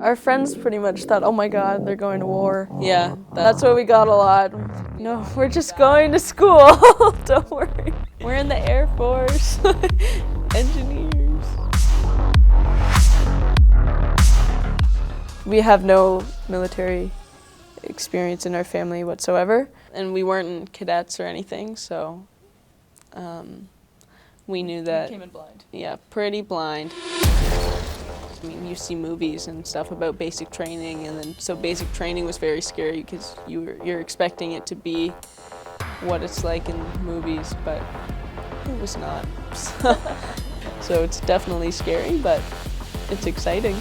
Our friends pretty much thought, oh my God, they're going to war. Yeah. That's what we got a lot. No, we're just going to school, don't worry. We're in the Air Force, engineers. We have no military experience in our family whatsoever, and we weren't in cadets or anything, so we knew that. Came in blind. Yeah, pretty blind. I mean, you see movies and stuff about basic training, and then so basic training was very scary because you're expecting it to be what it's like in movies, but it was not. So it's definitely scary, but it's exciting.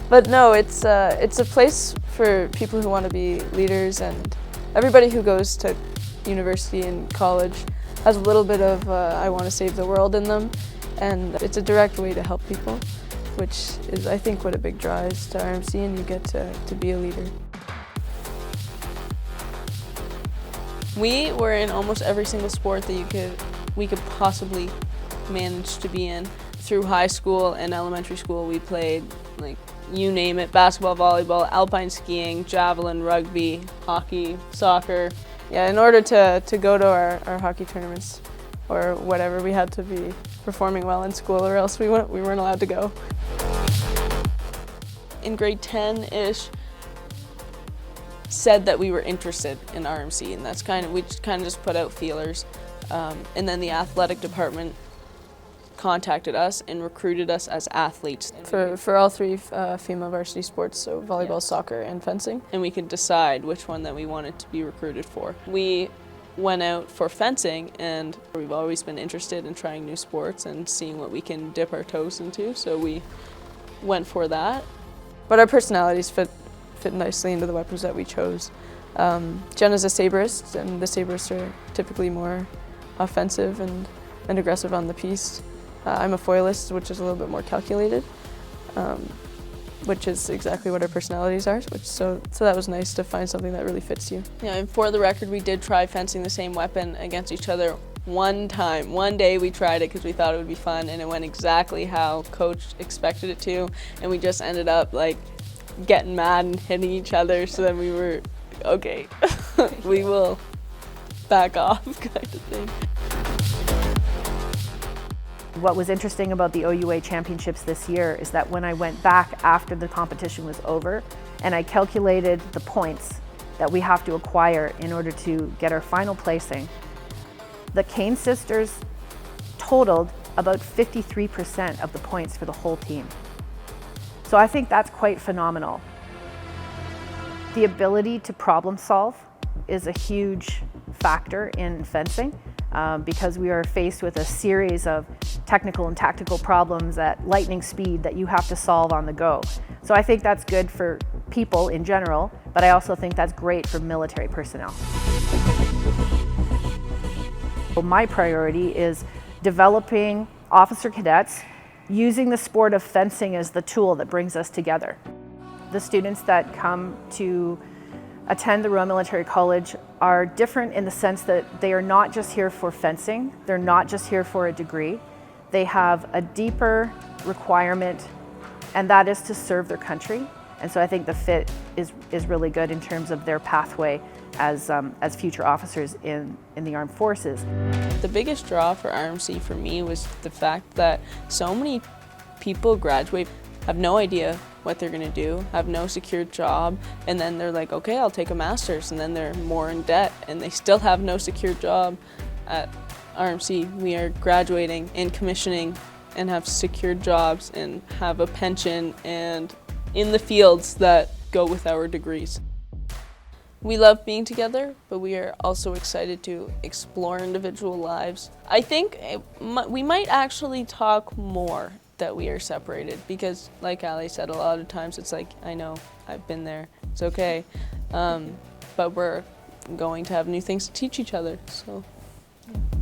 But no, it's a place for people who want to be leaders, and everybody who goes to university and college has a little bit of I want to save the world in them, and it's a direct way to help people, which is, I think, what a big draw is to RMC, and you get to be a leader. We were in almost every single sport that we could possibly manage to be in. Through high school and elementary school, we played, like, you name it, basketball, volleyball, alpine skiing, javelin, rugby, hockey, soccer. Yeah, in order to go to our hockey tournaments or whatever, we had to be performing well in school, or else we weren't allowed to go. In grade 10-ish, said that we were interested in RMC, and that's we just put out feelers. And then the athletic department contacted us and recruited us as athletes for all three female varsity sports, so volleyball, yes, soccer, and fencing. And we could decide which one that we wanted to be recruited for. We went out for fencing, and we've always been interested in trying new sports and seeing what we can dip our toes into, so we went for that. But our personalities fit nicely into the weapons that we chose. Jenna's a saberist, and the saberists are typically more offensive and aggressive on the piece. I'm a foilist, which is a little bit more calculated, which is exactly what our personalities are. So that was nice to find something that really fits you. Yeah, and for the record, we did try fencing the same weapon against each other one time. One day we tried it because we thought it would be fun, and it went exactly how Coach expected it to, and we just ended up like getting mad and hitting each other. So then we were, okay, we will back off, kind of thing. What was interesting about the OUA championships this year is that when I went back after the competition was over and I calculated the points that we have to acquire in order to get our final placing, the Kane sisters totaled about 53% of the points for the whole team. So I think that's quite phenomenal. The ability to problem solve is a huge factor in fencing. Because we are faced with a series of technical and tactical problems at lightning speed that you have to solve on the go. So I think that's good for people in general, but I also think that's great for military personnel. My priority is developing officer cadets using the sport of fencing as the tool that brings us together. The students that come to attend the Royal Military College are different in the sense that they are not just here for fencing, they're not just here for a degree. They have a deeper requirement, and that is to serve their country. And so I think the fit is really good in terms of their pathway as future officers in the armed forces. The biggest draw for RMC for me was the fact that so many people graduate, have no idea what they're gonna do, have no secure job, and then they're like, okay, I'll take a master's, and then they're more in debt, and they still have no secure job. At RMC, we are graduating and commissioning and have secured jobs and have a pension and in the fields that go with our degrees. We love being together, but we are also excited to explore individual lives. I think we might actually talk more that we are separated, because like Ali said, a lot of times it's like, I know, I've been there, it's okay, but we're going to have new things to teach each other, so. Yeah.